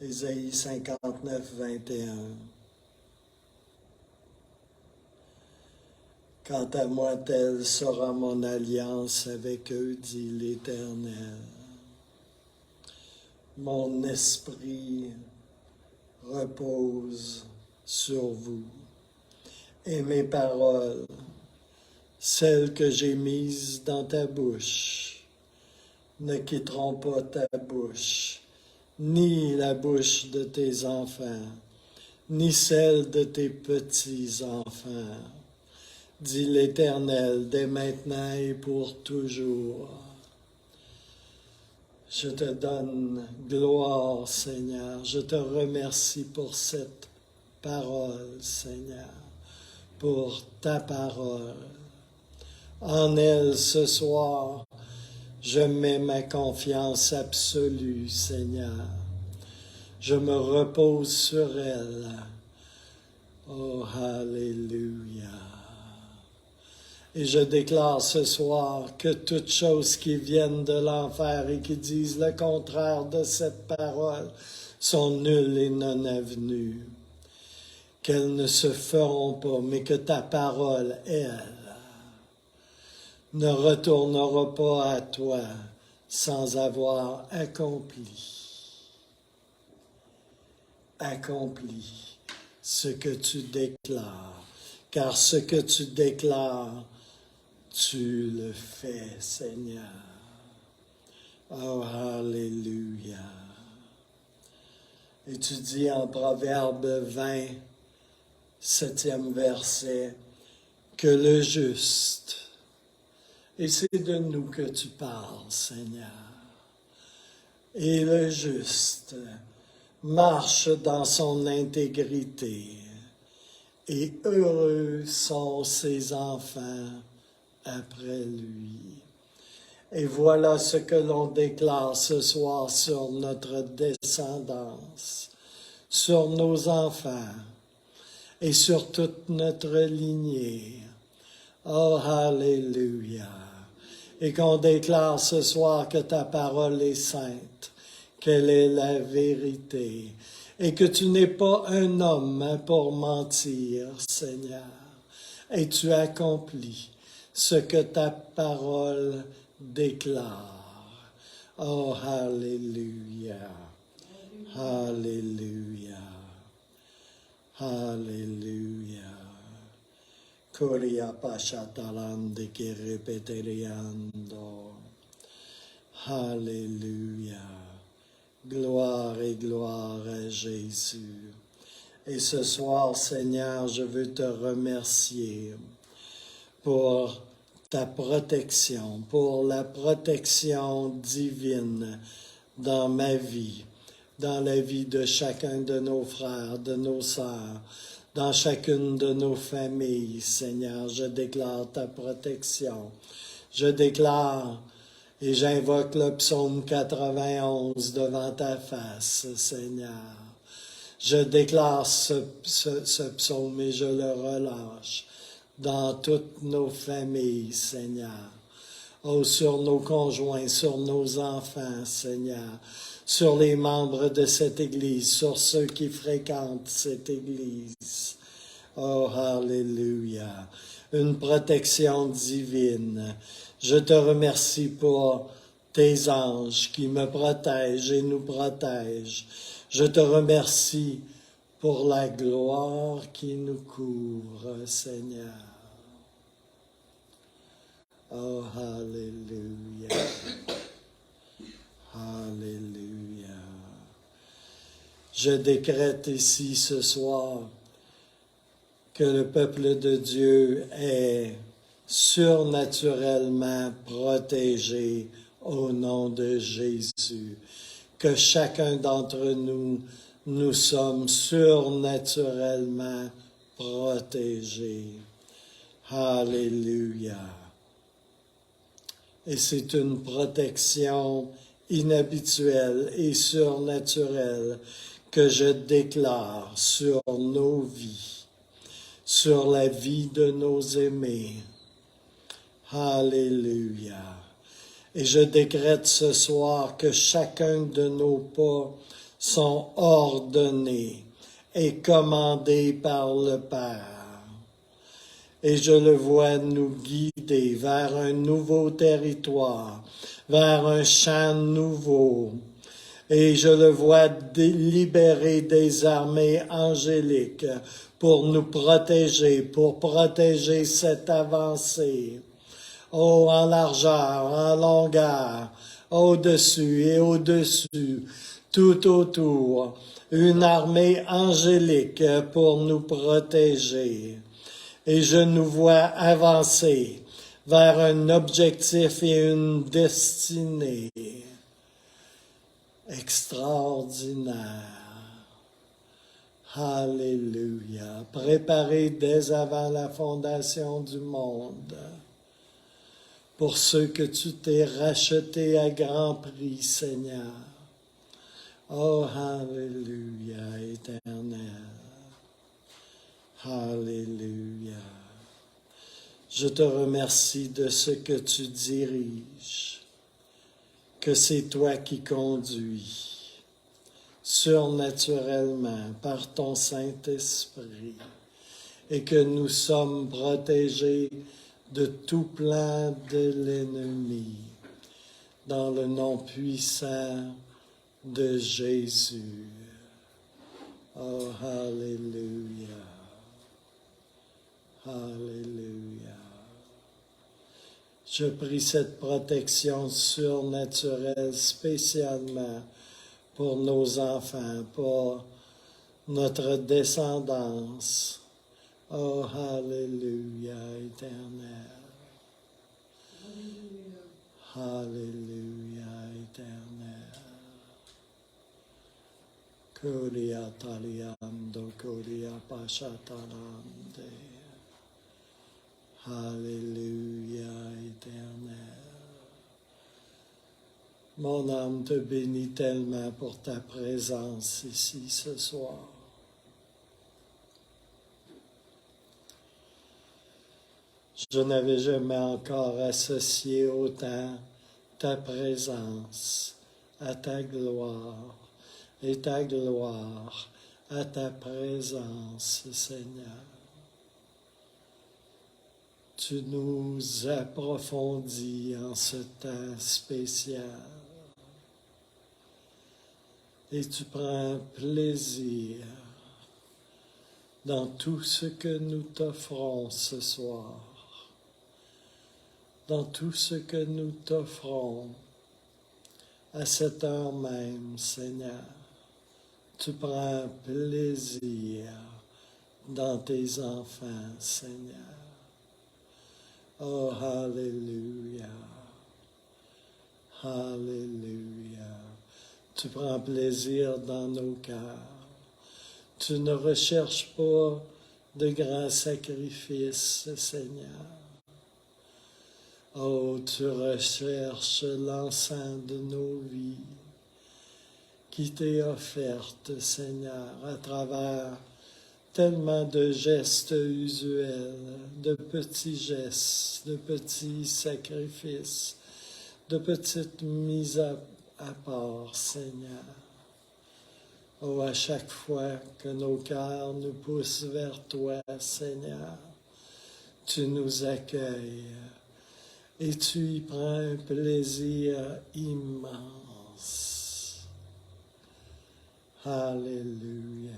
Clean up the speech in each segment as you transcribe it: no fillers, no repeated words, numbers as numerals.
Ésaïe 59, 21. Quant à moi, telle sera mon alliance avec eux, dit l'Éternel. Mon esprit repose sur vous, et mes paroles, celles que j'ai mises dans ta bouche, ne quitteront pas ta bouche, ni la bouche de tes enfants, ni celle de tes petits-enfants, dit l'Éternel, dès maintenant et pour toujours. Je te donne gloire, Seigneur. Je te remercie pour cette parole, Seigneur, pour ta parole. En elle, ce soir, je mets ma confiance absolue, Seigneur. Je me repose sur elle. Oh, Alléluia. Et je déclare ce soir que toutes choses qui viennent de l'enfer et qui disent le contraire de cette parole sont nulles et non avenues. Qu'elles ne se feront pas, mais que ta parole, elle, ne retournera pas à toi sans avoir accompli ce que tu déclares. Car ce que tu déclares, tu le fais, Seigneur. Oh, Alléluia. Et tu dis en Proverbe 20, 7e verset, que le juste, et c'est de nous que tu parles, Seigneur, et le juste marche dans son intégrité, et heureux sont ses enfants après lui. Et voilà ce que l'on déclare ce soir sur notre descendance, sur nos enfants et sur toute notre lignée. Oh, Alléluia! Et qu'on déclare ce soir que ta parole est sainte, qu'elle est la vérité, et que tu n'es pas un homme pour mentir, Seigneur, et tu accomplis ce que ta parole déclare. Oh, Alléluia, Alléluia, Alléluia. Koria pashatalande che ripeteriando. Alléluia. Gloire et gloire à Jésus. Et ce soir, Seigneur, je veux te remercier pour ta protection, pour la protection divine dans ma vie, dans la vie de chacun de nos frères, de nos sœurs, dans chacune de nos familles, Seigneur. Je déclare ta protection. Je déclare et j'invoque le psaume 91 devant ta face, Seigneur. Je déclare ce psaume et je le relâche dans toutes nos familles, Seigneur. Oh, sur nos conjoints, sur nos enfants, Seigneur. Sur les membres de cette Église, sur ceux qui fréquentent cette Église. Oh, Alléluia. Une protection divine. Je te remercie pour tes anges qui me protègent et nous protègent. Je te remercie pour la gloire qui nous couvre, Seigneur. Oh, Alléluia. Alléluia. Je décrète ici ce soir que le peuple de Dieu est surnaturellement protégé au nom de Jésus. Que chacun d'entre nous, nous sommes surnaturellement protégés. Alléluia. Et c'est une protection inhabituelle et surnaturelle que je déclare sur nos vies, sur la vie de nos aimés. Alléluia. Et je décrète ce soir que chacun de nos pas sont ordonnés et commandés par le Père. Et je le vois nous guider vers un nouveau territoire, vers un champ nouveau. Et je le vois libérer des armées angéliques pour nous protéger, pour protéger cette avancée. Oh, en largeur, en longueur, au-dessus et au-dessus, tout autour, une armée angélique pour nous protéger. Et je nous vois avancer vers un objectif et une destinée extraordinaire. Alléluia. Préparé dès avant la fondation du monde pour ceux que tu t'es rachetés à grand prix, Seigneur. Oh, Alléluia, éternel. Alléluia. Je te remercie de ce que tu diriges, que c'est toi qui conduis surnaturellement par ton Saint-Esprit et que nous sommes protégés de tout plan de l'ennemi dans le nom puissant de Jésus. Oh, Alléluia. Alléluia. Je prie cette protection surnaturelle spécialement pour nos enfants, pour notre descendance. Oh, Alléluia, éternel. Alléluia, éternel. Koria taliando, koria pashatalande. Alléluia, éternel. Mon âme te bénit tellement pour ta présence ici ce soir. Je n'avais jamais encore associé autant ta présence à ta gloire et ta gloire à ta présence, Seigneur. Tu nous approfondis en ce temps spécial et tu prends plaisir dans tout ce que nous t'offrons ce soir, dans tout ce que nous t'offrons à cette heure même, Seigneur. Tu prends plaisir dans tes enfants, Seigneur. Oh, Alléluia. Alléluia. Tu prends plaisir dans nos cœurs. Tu ne recherches pas de grands sacrifices, Seigneur. Oh, tu recherches l'ensemble de nos vies qui t'est offerte, Seigneur, à travers tellement de gestes usuels, de petits gestes, de petits sacrifices, de petites mises à part, Seigneur. Oh, à chaque fois que nos cœurs nous poussent vers toi, Seigneur, tu nous accueilles et tu y prends un plaisir immense. Alléluia.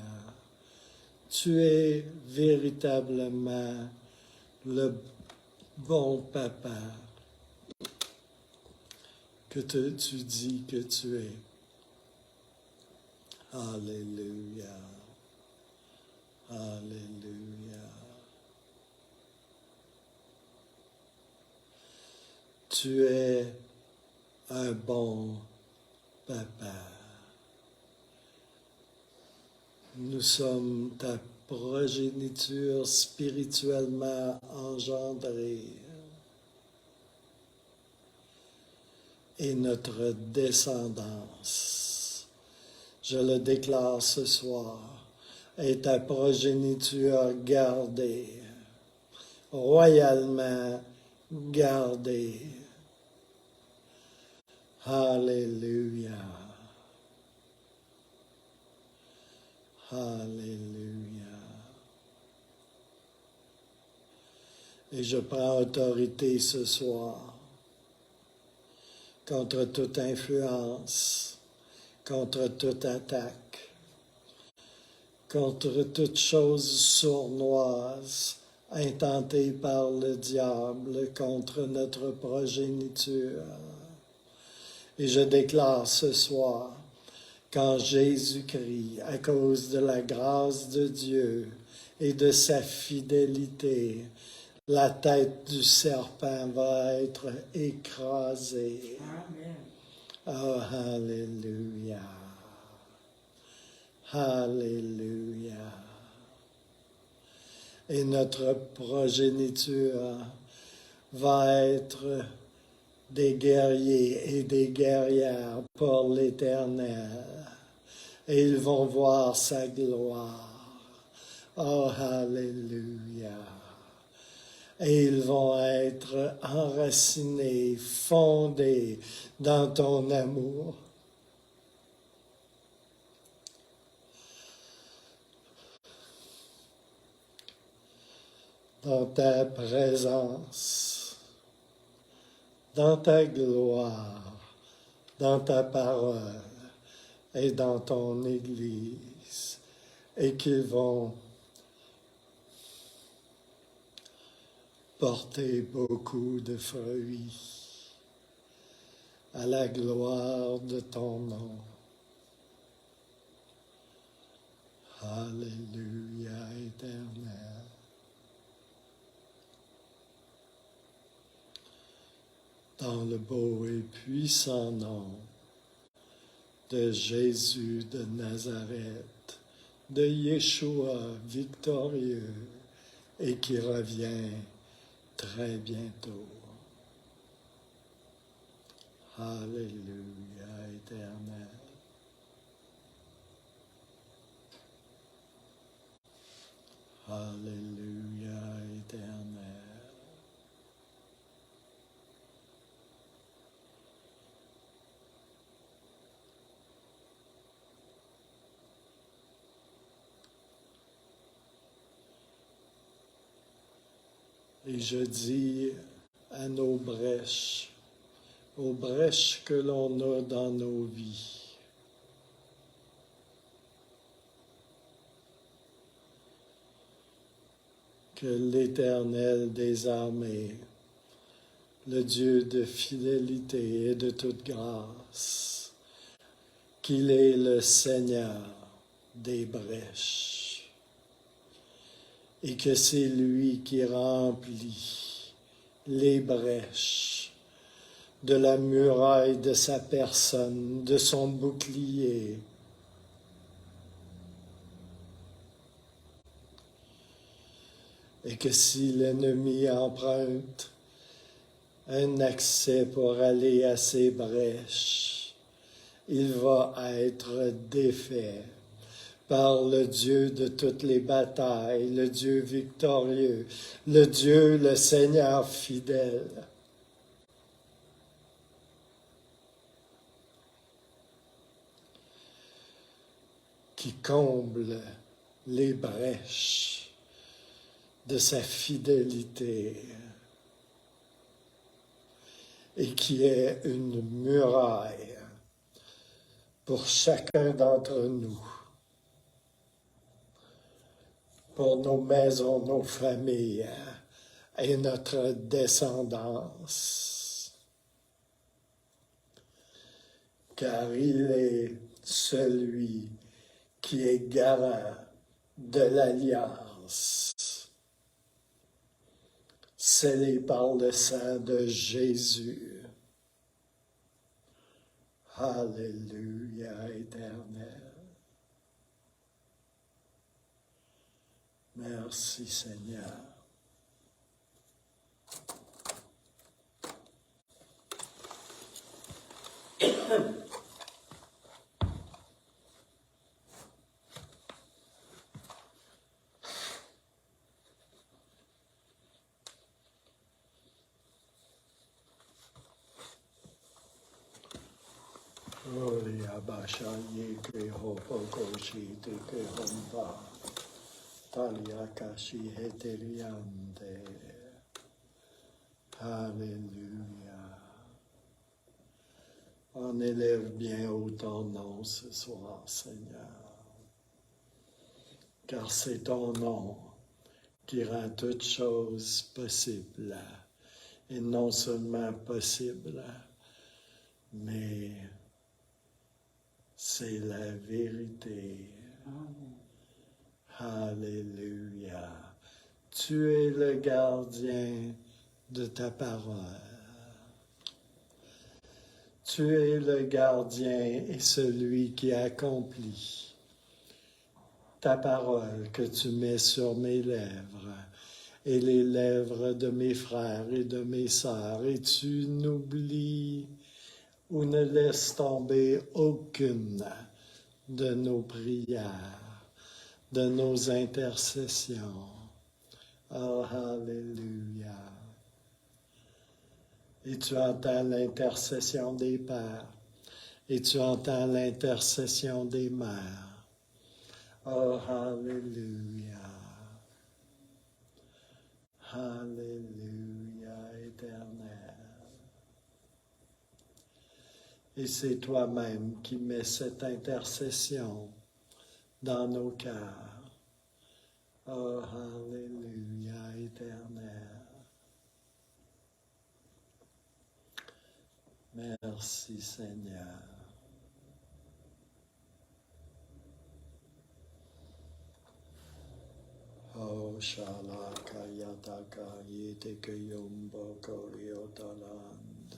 Tu es véritablement le bon papa que tu dis que tu es. Alléluia. Alléluia. Tu es un bon papa. Nous sommes ta progéniture spirituellement engendrée et notre descendance, je le déclare ce soir, est ta progéniture gardée, royalement gardée. Alléluia. Alléluia. Et je prends autorité ce soir contre toute influence, contre toute attaque, contre toute chose sournoise intentée par le diable contre notre progéniture. Et je déclare ce soir qu'en Jésus-Christ, à cause de la grâce de Dieu et de sa fidélité, la tête du serpent va être écrasée. Amen. Oh, Alléluia. Alléluia. Et notre progéniture va être des guerriers et des guerrières pour l'Éternel. Et ils vont voir sa gloire. Oh, Alléluia. Et ils vont être enracinés, fondés dans ton amour. Dans ta présence, dans ta gloire, dans ta parole et dans ton Église, et qu'ils vont porter beaucoup de fruits à la gloire de ton nom. Alléluia, Éternel. Dans le beau et puissant nom de Jésus de Nazareth, de Yeshua victorieux et qui revient très bientôt. Alléluia, Éternel. Alléluia, Éternel. Et je dis à nos brèches, aux brèches que l'on a dans nos vies, que l'Éternel des armées, le Dieu de fidélité et de toute grâce, qu'il est le Seigneur des brèches, et que c'est lui qui remplit les brèches de la muraille de sa personne, de son bouclier. Et que si l'ennemi emprunte un accès pour aller à ces brèches, il va être défait par le Dieu de toutes les batailles, le Dieu victorieux, le Dieu, le Seigneur fidèle. Qui comble les brèches de sa fidélité et qui est une muraille pour chacun d'entre nous, pour nos maisons, nos familles et notre descendance. Car il est celui qui est garant de l'alliance, scellé par le sang de Jésus. Alléluia, Éternel. Merci, Seigneur. Holy Abasha Yeke Hopokoshi Teke Homba Taliakashi Heteriande. Alléluia. On élève bien haut ton nom ce soir, Seigneur, car c'est ton nom qui rend toutes choses possibles, et non seulement possibles, mais c'est la vérité. Alléluia. Tu es le gardien de ta parole. Tu es le gardien et celui qui accomplit ta parole que tu mets sur mes lèvres et les lèvres de mes frères et de mes sœurs, et tu n'oublies ou ne laisses tomber aucune de nos prières, de nos intercessions. Oh, Alléluia. Et tu entends l'intercession des pères, et tu entends l'intercession des mères. Oh, Alléluia. Alléluia, éternel. Et c'est toi-même qui mets cette intercession dans nos cœurs. Oh, Alléluia, éternel. Merci, Seigneur. Oh, Shalaka Yataka Yeteke Yombo Koriotalande.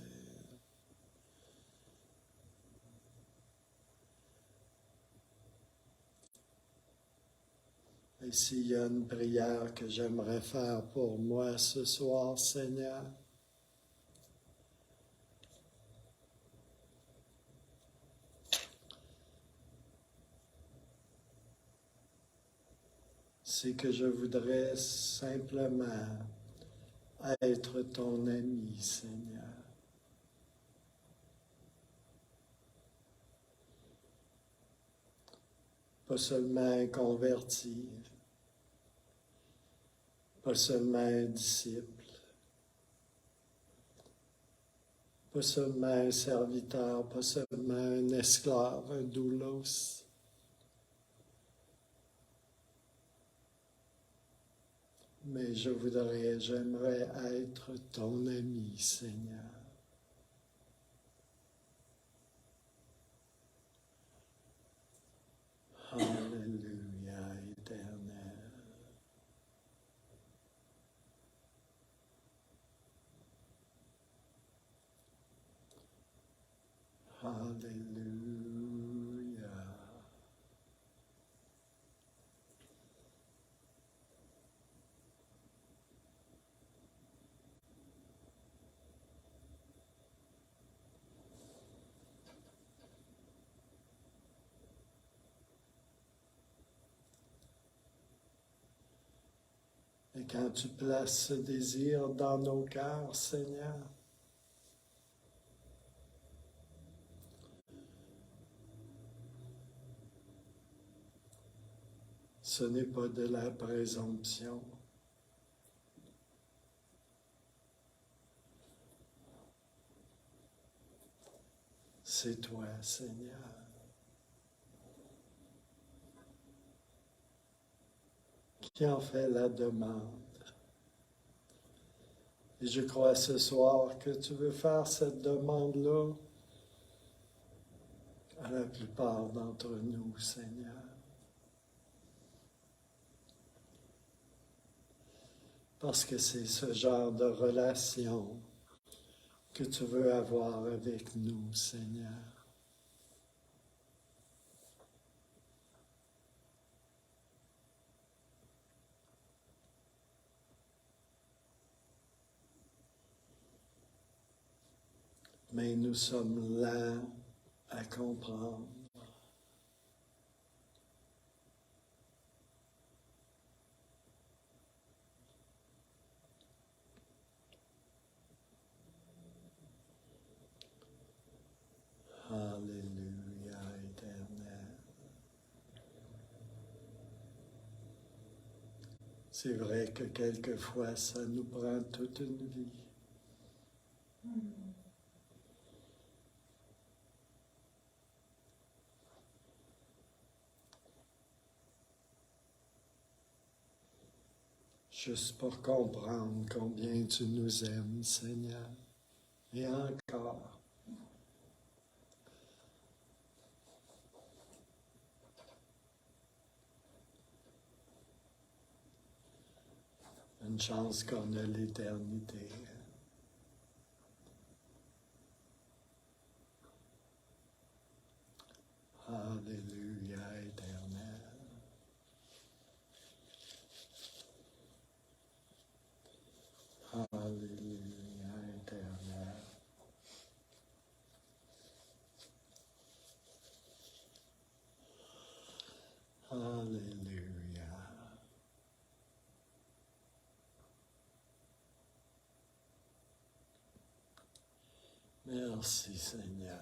Et s'il y a une prière que j'aimerais faire pour moi ce soir, Seigneur, c'est que je voudrais simplement être ton ami, Seigneur. Pas seulement un converti, pas seulement un disciple, pas seulement un serviteur, pas seulement un esclave, un doulos, mais j'aimerais être ton ami, Seigneur. Alléluia, éternel. Alléluia. Et quand tu places ce désir dans nos cœurs, Seigneur, ce n'est pas de la présomption. C'est toi, Seigneur. Qui en fait la demande. Et je crois ce soir que tu veux faire cette demande-là à la plupart d'entre nous, Seigneur. Parce que c'est ce genre de relation que tu veux avoir avec nous, Seigneur. Mais nous sommes là à comprendre. Alléluia. C'est vrai que quelquefois, ça nous prend toute une vie. Juste pour comprendre combien tu nous aimes, Seigneur. Et encore. Une chance qu'on a l'éternité. Alléluia, éternel. Alléluia, éternel. Alléluia. Merci, Seigneur.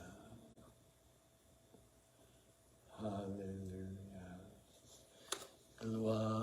Alléluia. Gloire.